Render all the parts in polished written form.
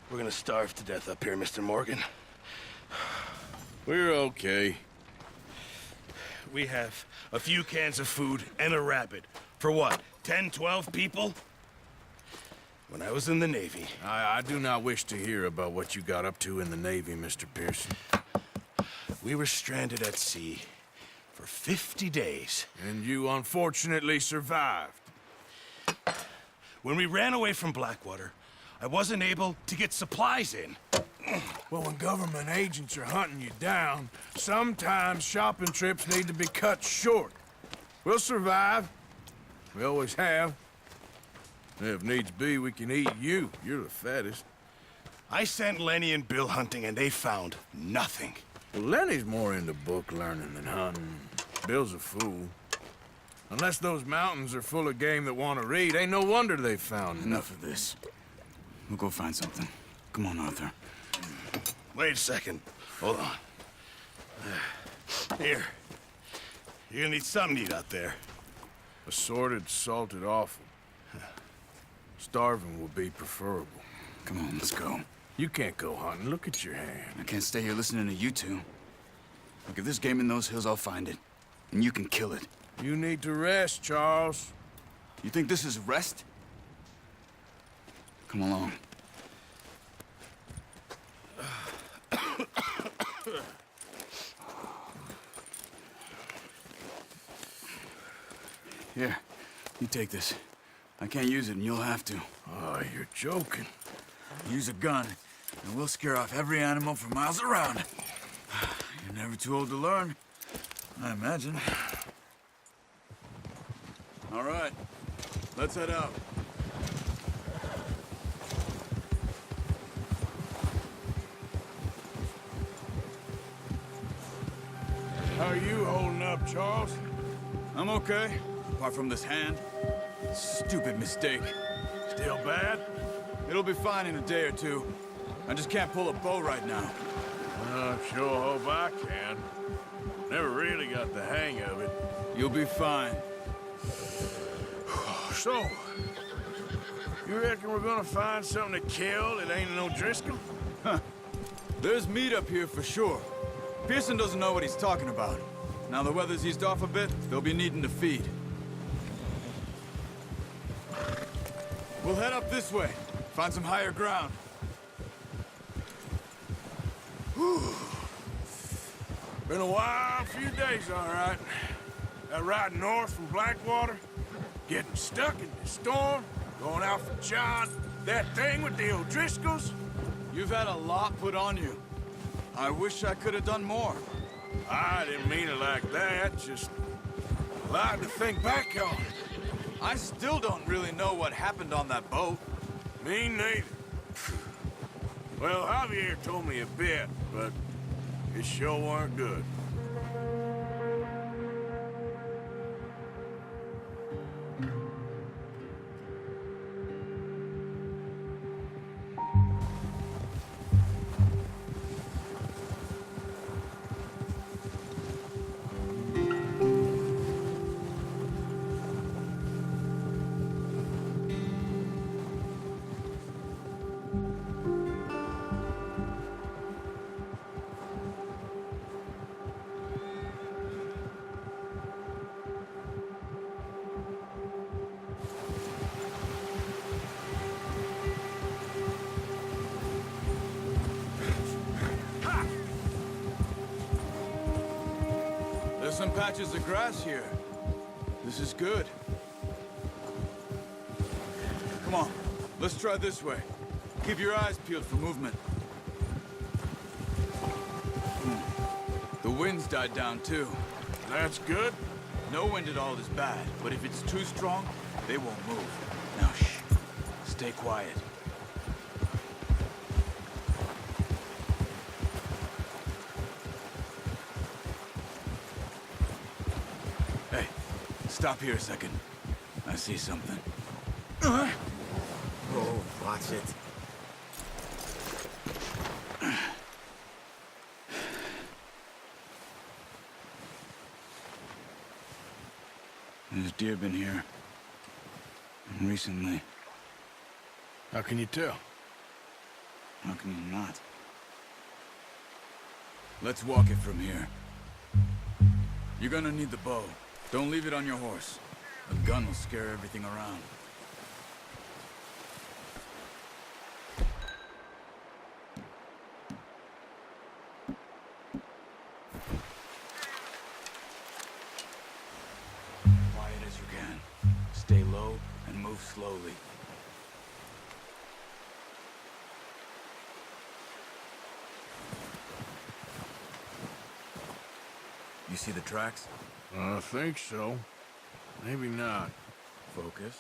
We're gonna starve to death up here, Mr. Morgan. We're okay. We have a few cans of food and a rabbit. For what, 10, 12 people? When I was in the Navy... I do not wish to hear about what you got up to in the Navy, Mr. Pearson. We were stranded at sea for 50 days. And you unfortunately survived. When we ran away from Blackwater, I wasn't able to get supplies in. Well, when government agents are hunting you down, sometimes shopping trips need to be cut short. We'll survive. We always have. If needs be, we can eat you. You're the fattest. I sent Lenny and Bill hunting, and they found nothing. Well, Lenny's more into book learning than hunting. Bill's a fool. Unless those mountains are full of game that want to read, ain't no wonder they found Enough of this. We'll go find something. Come on, Arthur. Wait a second. Hold on. Here. You're gonna need something to eat out there. Assorted, salted offal. Starving will be preferable. Come on, let's go. You can't go hunting. Look at your hand. I can't stay here listening to you two. Look, if there's game in those hills, I'll find it. And you can kill it. You need to rest, Charles. You think this is rest? Come along. Here, you take this. I can't use it, and you'll have to. Oh, you're joking. Use a gun, and we'll scare off every animal for miles around. You're never too old to learn, I imagine. All right, let's head out. How are you holding up, Charles? I'm okay, apart from this hand. Stupid mistake. Still bad? It'll be fine in a day or two. I just can't pull a bow right now. I sure hope I can. Never really got the hang of it. You'll be fine. So, you reckon we're gonna find something to kill that ain't no Driscoll? Huh. There's meat up here for sure. Pearson doesn't know what he's talking about. Now the weather's eased off a bit, they'll be needing to feed. We'll head up this way. Find some higher ground. Whew. Been a wild few days, all right. That ride north from Blackwater, getting stuck in the storm, going out for John, that thing with the O'Driscolls. You've had a lot put on you. I wish I could have done more. I didn't mean it like that, just a lot to think back on. I still don't really know what happened on that boat. Me neither. Well, Javier told me a bit, but it sure weren't good. There's some patches of grass here. This is good. Come on, let's try this way. Keep your eyes peeled for movement. The wind's died down too. That's good. No wind at all is bad, but if it's too strong, they won't move. Now shh, stay quiet. Hey, stop here a second. I see something. Oh, watch it. There's deer been here. Recently. How can you tell? How can you not? Let's walk it from here. You're gonna need the bow. Don't leave it on your horse. A gun will scare everything around. Quiet as you can. Stay low and move slowly. You see the tracks? I think so. Maybe not. Focus.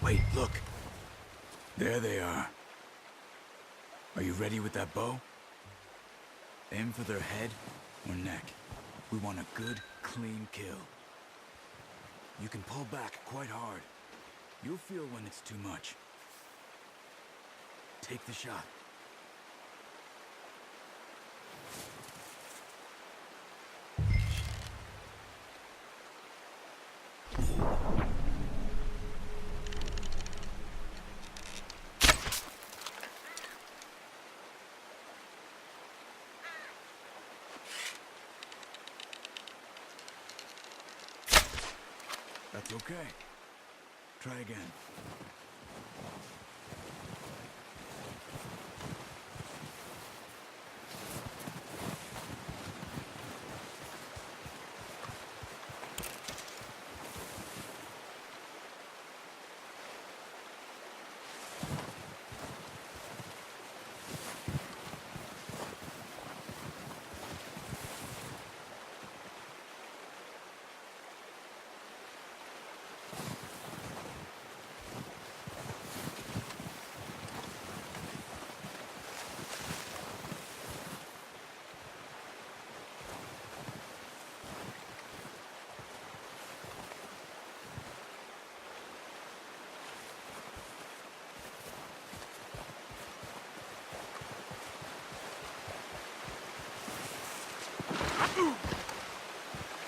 Wait, look. There they are. Are you ready with that bow? Aim for their head or neck. We want a good, clean kill. You can pull back quite hard. You'll feel when it's too much. Take the shot. That's okay. Try again.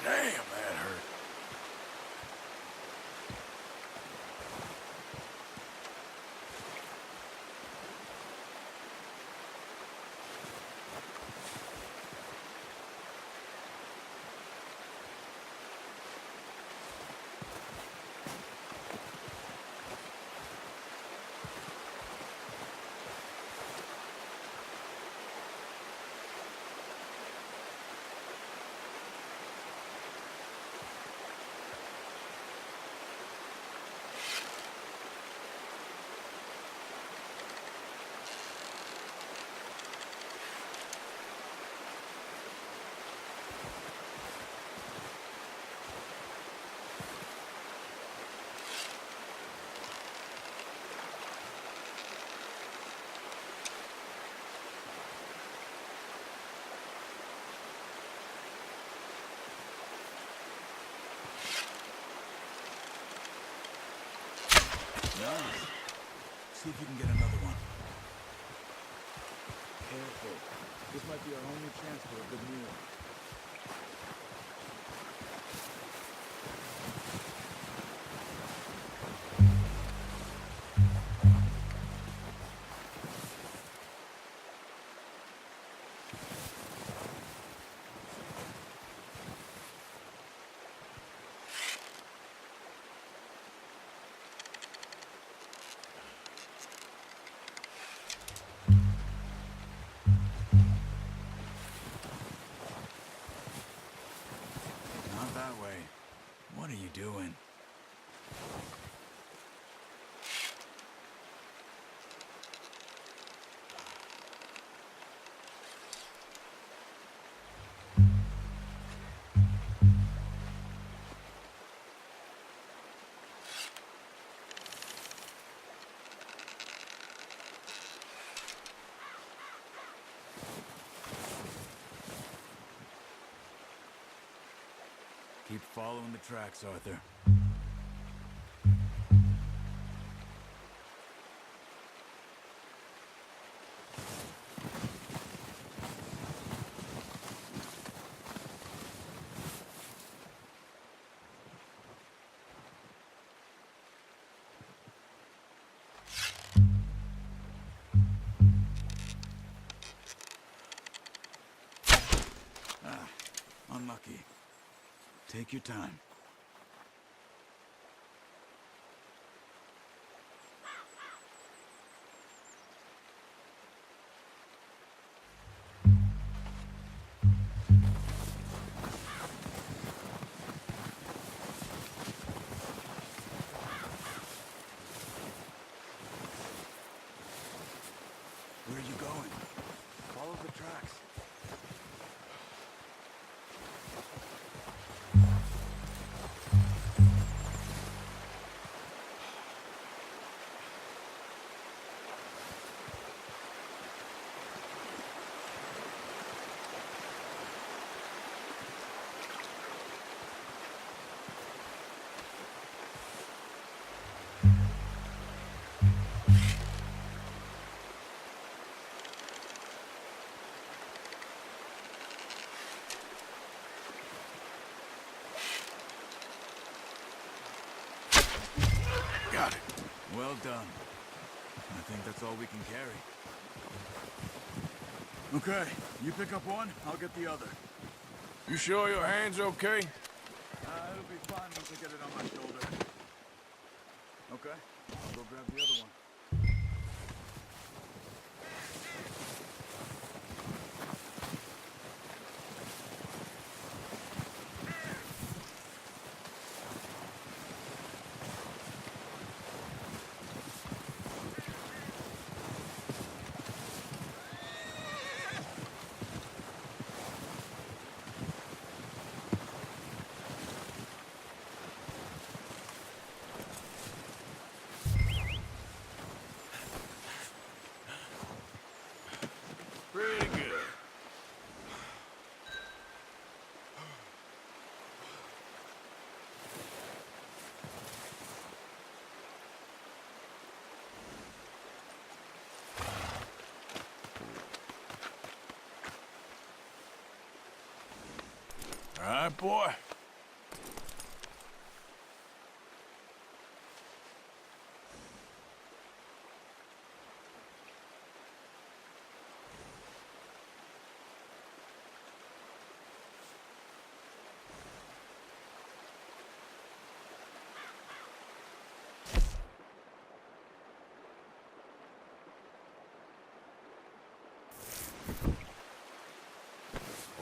Damn, that hurt. Nice. See if you can get another one. Careful. This might be our only chance for a good meal. Keep following the tracks, Arthur. Unlucky. Take your time. Where are you going? Follow the tracks. Got it. Well done. I think that's all we can carry. Okay, you pick up one, I'll get the other. You sure your hand's okay? It'll be fine once I get it on my shoulder. Okay, I'll go grab the other one. Pretty good. All right, boy.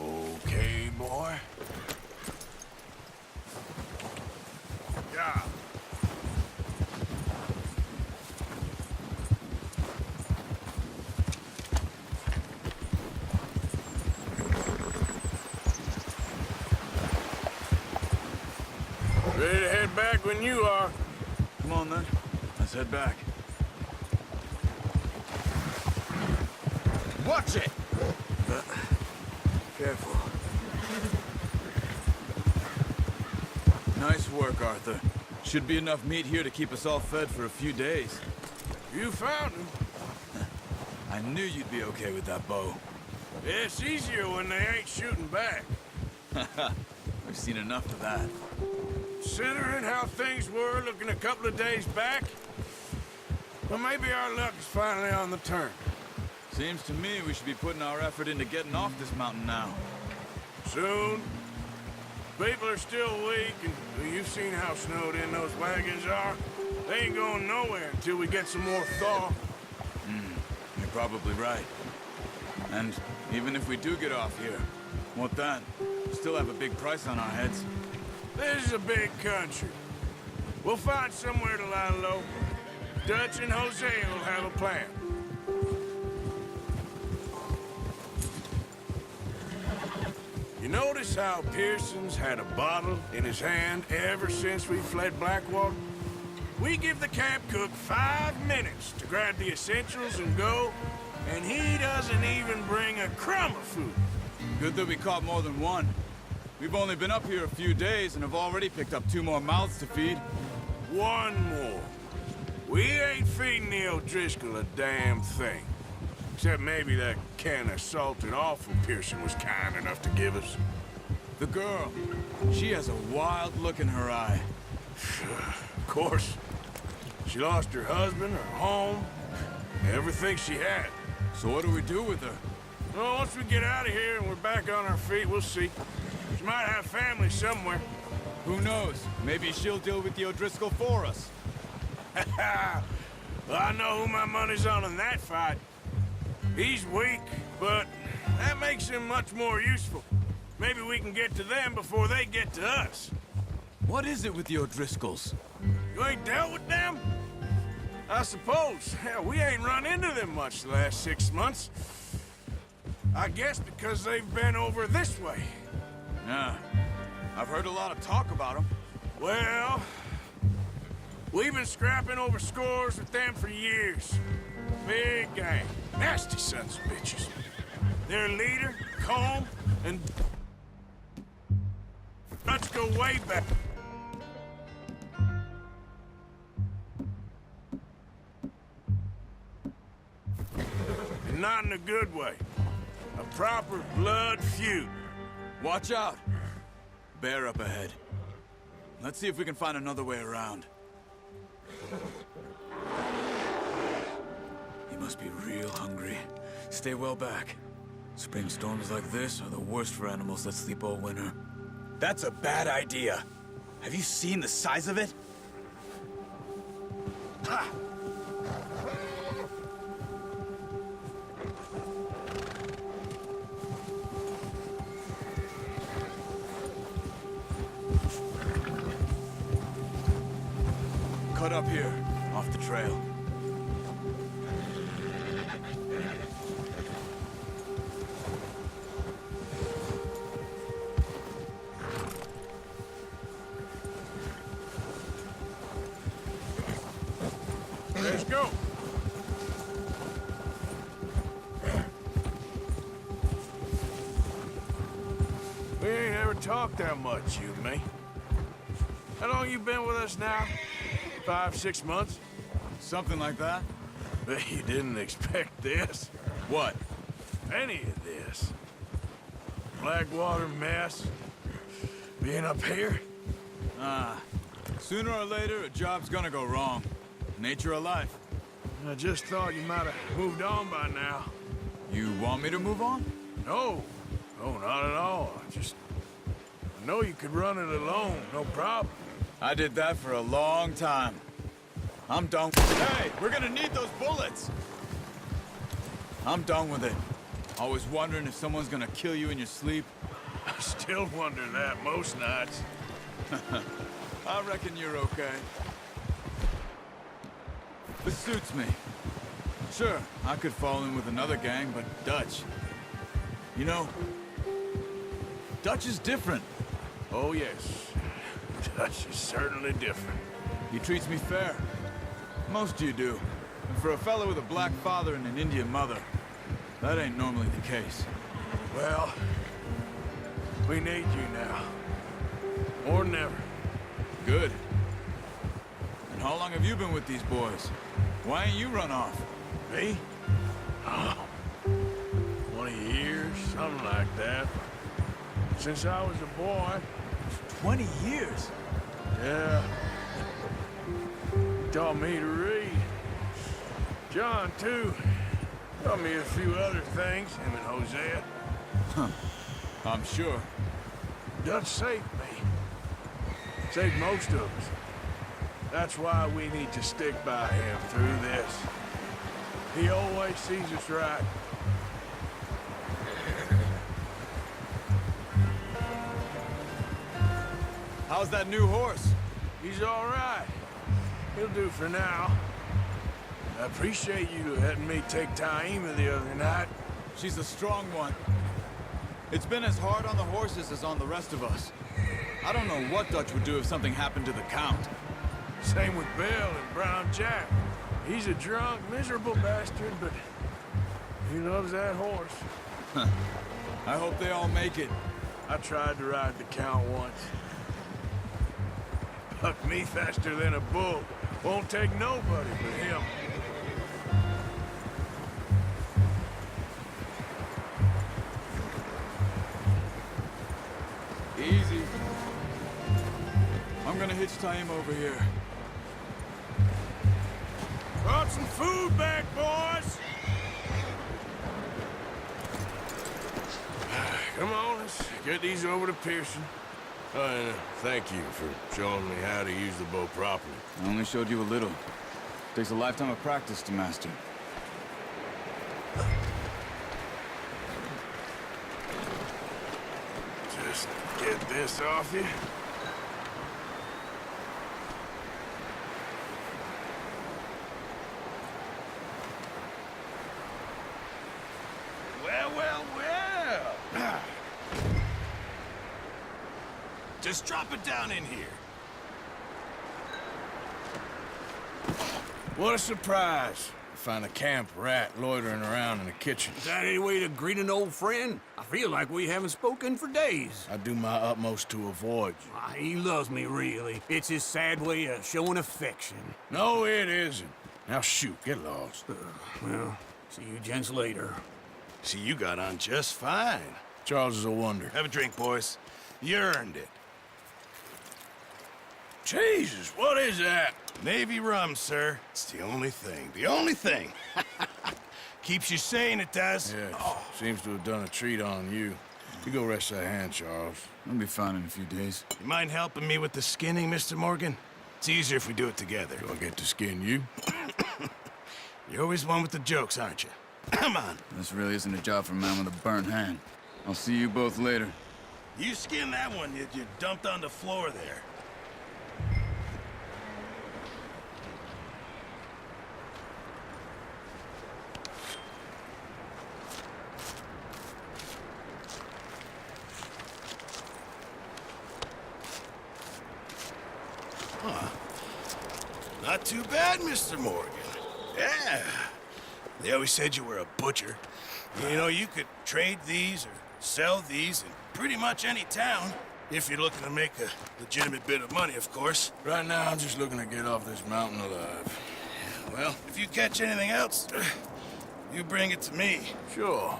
Okay, boy. Yeah. Ready to head back when you are. Come on then, let's head back. Watch it! Careful. Nice work, Arthur. Should be enough meat here to keep us all fed for a few days. You found him. I knew you'd be okay with that bow. It's easier when they ain't shooting back. We've seen enough of that. Considering how things were looking a couple of days back, well, maybe our luck is finally on the turn. Seems to me we should be putting our effort into getting off this mountain now. Soon. People are still weak, and well, you've seen how snowed in those wagons are. They ain't going nowhere until we get some more thaw. You're probably right. And even if we do get off here, what then? We still have a big price on our heads. This is a big country. We'll find somewhere to lie low. Dutch and Jose will have a plan. You notice how Pearson's had a bottle in his hand ever since we fled Blackwater? We give the camp cook 5 minutes to grab the essentials and go, and he doesn't even bring a crumb of food. Good that we caught more than one. We've only been up here a few days and have already picked up 2 more mouths to feed. One more. We ain't feeding the O'Driscoll a damn thing. Except maybe that can of salted offal Pearson was kind enough to give us. The girl, she has a wild look in her eye. Of course. She lost her husband, her home, everything she had. So what do we do with her? Well, once we get out of here and we're back on our feet, we'll see. She might have family somewhere. Who knows? Maybe she'll deal with the O'Driscoll for us. Well, I know who my money's on in that fight. He's weak, but that makes him much more useful. Maybe we can get to them before they get to us. What is it with the O'Driscolls? You ain't dealt with them? I suppose. Hell, we ain't run into them much the last 6 months. I guess because they've been over this way. Yeah. I've heard a lot of talk about them. Well, we've been scrapping over scores with them for years. Big gang. Nasty sons of bitches. Their leader, Combe, and let's go way back. And not in a good way. A proper blood feud. Watch out! Bear up ahead. Let's see if we can find another way around. He must be real hungry. Stay well back. Spring storms like this are the worst for animals that sleep all winter. That's a bad idea. Have you seen the size of it? Ha! Cut up here, off the trail. Let's go. We ain't ever talked that much, you and me. How long you been with us now? 5, 6 months? Something like that? Bet you didn't expect this. What? Any of this. Blackwater mess. Being up here. Sooner or later, a job's gonna go wrong. Nature of life. I just thought you might have moved on by now. You want me to move on? No. No, not at all. I know you could run it alone, no problem. I did that for a long time. I'm done. Hey, we're gonna need those bullets! I'm done with it. Always wondering if someone's gonna kill you in your sleep. I still wonder that most nights. I reckon you're okay. This suits me. Sure, I could fall in with another gang, but Dutch... You know, Dutch is different. Oh, yes. Dutch is certainly different. He treats me fair. Most of you do. And for a fellow with a black father and an Indian mother, that ain't normally the case. Well, we need you now. More than ever. Good. And how long have you been with these boys? Why ain't you run off? Me? Oh, 20 years, something like that. Since I was a boy. 20 years? Yeah. He taught me to read. John, too. Taught me a few other things, him and Hosea. I'm sure. Dutch saved me. Saved most of us. That's why we need to stick by him through this. He always sees us right. How's that new horse? He's all right. He'll do for now. I appreciate you letting me take Taima the other night. She's a strong one. It's been as hard on the horses as on the rest of us. I don't know what Dutch would do if something happened to the Count. Same with Bill and Brown Jack. He's a drunk, miserable bastard, but he loves that horse. I hope they all make it. I tried to ride the Count once. Bucked me faster than a bull. Won't take nobody but him. Easy. I'm gonna hitch tie him over here. Brought some food back, boys! Come on, let's get these over to Pearson. Oh, and thank you for showing me how to use the bow properly. I only showed you a little. Takes a lifetime of practice to master. Just get this off you. Well, well, well. Just drop it down in here. What a surprise. Find a camp rat loitering around in the kitchen. Is that any way to greet an old friend? I feel like we haven't spoken for days. I do my utmost to avoid you. He loves me, really. It's his sad way of showing affection. No, it isn't. Now shoot, get lost. Well, see you gents later. See, you got on just fine. Charles is a wonder. Have a drink, boys. You earned it. Jesus, what is that? Navy rum, sir. It's the only thing. The only thing. Keeps you sane, it does. Yeah, seems to have done a treat on you. You go rest that hand, Charles. I'll be fine in a few days. You mind helping me with the skinning, Mr. Morgan? It's easier if we do it together. Do I get to skin you? You're always one with the jokes, aren't you? Come on. This really isn't a job for a man with a burnt hand. I'll see you both later. You skin that one you dumped on the floor there. Not too bad, Mr. Morgan. Yeah. They always said you were a butcher. You know, you could trade these or sell these in pretty much any town. If you're looking to make a legitimate bit of money, of course. Right now, I'm just looking to get off this mountain alive. Well, if you catch anything else, you bring it to me. Sure.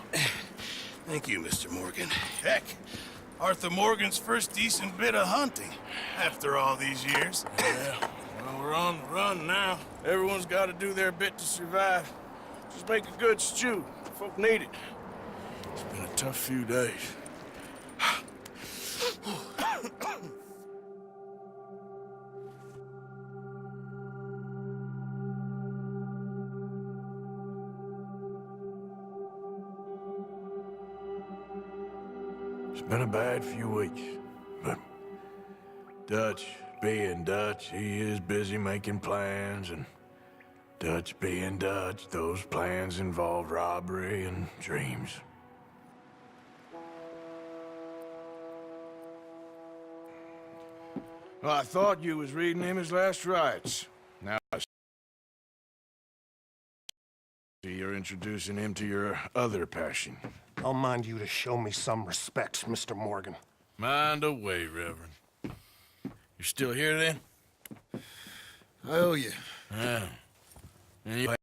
Thank you, Mr. Morgan. Heck, Arthur Morgan's first decent bit of hunting after all these years. Yeah, well, we're on the run now. Everyone's got to do their bit to survive. Just make a good stew. Folk need it. It's been a tough few days. It's been a bad few weeks, but Dutch being Dutch, he is busy making plans, and Dutch being Dutch, those plans involve robbery and dreams. Well, I thought you was reading him his last rites. Now I see you're introducing him to your other passion. I'll mind you to show me some respect, Mr. Morgan. Mind away, Reverend. You're still here, then? I owe you. Yeah. And you